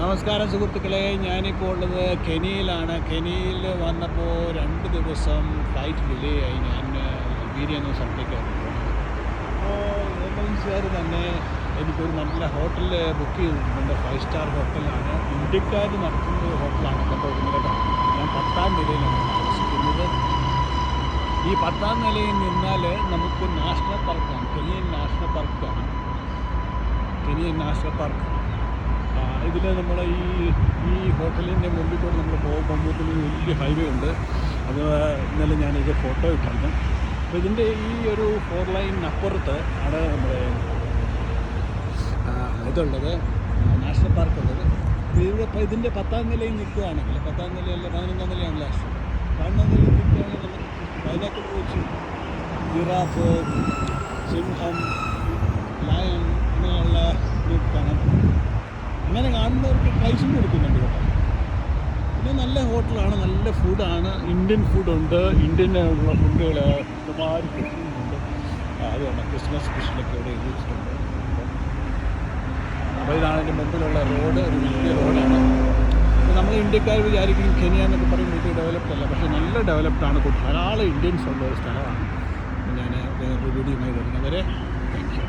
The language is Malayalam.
നമസ്കാരം സുഹൃത്തുക്കളെ, ഞാനിപ്പോൾ ഉള്ളത് കെനിയയിലാണ്. കെനിയയിൽ വന്നപ്പോൾ 2 ദിവസം ഫ്ലൈറ്റ് ഡിലേ ആയി. ഞാൻ ലൈബീരിയ എന്ന സ്ഥലത്തേക്കാണ് പോകുന്നത്. അപ്പോൾ എയർലൈൻസുകാർ തന്നെ എനിക്കൊരു നല്ല ഹോട്ടൽ ബുക്ക് ചെയ്തിട്ടുണ്ട്. 5 സ്റ്റാർ ഹോട്ടലാണ്, ഇന്ത്യക്കാർ നടത്തുന്ന ഒരു ഹോട്ടലാണ്. കേട്ടോ, ഞാൻ 10ാം നിലയിലാണ് താമസിക്കുന്നത്. ഈ 10ാം നിലയിൽ നിന്നാൽ നമുക്ക് നാഷണൽ പാർക്കാണ്, കെനിയൻ നാഷണൽ പാർക്കാണ്. കെനിയൻ നാഷണൽ പാർക്ക് ഇതിൽ നമ്മൾ ഈ ഹോട്ടലിൻ്റെ മുമ്പിൽ കൂടെ നമ്മൾ പോകുമ്പോൾ വലിയ ഹൈവേ ഉണ്ട്. അത് ഇന്നലെ ഞാനിത് ഫോട്ടോ ഇട്ടിരുന്നു. അപ്പോൾ ഇതിൻ്റെ ഈ ഒരു 4 ലൈൻ അപ്പുറത്ത് ആണ് നമ്മുടെ ഇതുള്ളത്, നാഷണൽ പാർക്കുള്ളത്. ഇപ്പോൾ ഇതിൻ്റെ 10ാം നിലയിൽ നിൽക്കുകയാണെങ്കിൽ, 10ാം നിലയല്ല 11ാം നിലയാണ് ലാസ്റ്റ്, 11ാം നിലയിൽ നിൽക്കുകയാണെങ്കിൽ നമുക്ക് അതിനകത്ത് വെച്ച് ജിറാഫ്, സിംഹം, ലയൺ അങ്ങനെയുള്ള കാണാൻ. അങ്ങനെ കാണുന്നവർക്ക് പ്രൈസും കൊടുക്കുന്നുണ്ട് കേട്ടോ. പിന്നെ നല്ല ഹോട്ടലാണ്, നല്ല ഫുഡാണ്. ഇന്ത്യൻ ഫുഡുണ്ട്, ഇന്ത്യൻ ഉള്ള ഫുഡുകൾ ഒരുപാട് കിട്ടുന്നുണ്ട്. അതുകൊണ്ട് ക്രിസ്മസ് സ്പെഷ്യലൊക്കെ ഇവിടെ എഴുതിയിട്ടുണ്ട്. അപ്പോൾ ഇതാണ് എൻ്റെ മുമ്പിലുള്ള റോഡ്, ഒരു വലിയ റോഡാണ്. അപ്പോൾ നമ്മൾ ഇന്ത്യക്കാർ വിചാരിക്കും കെനിയ എന്നൊക്കെ പറയുമ്പോൾ ഇത് ഡെവലപ്ഡ് അല്ല, പക്ഷേ നല്ല ഡെവലപ്ഡാണ്. ധാരാളം ഇന്ത്യൻസ് ഉള്ള ഒരു സ്ഥലമാണ്. ഞാൻ വേറൊരു വീഡിയോയുമായി വരുന്നവരെ താങ്ക് യു.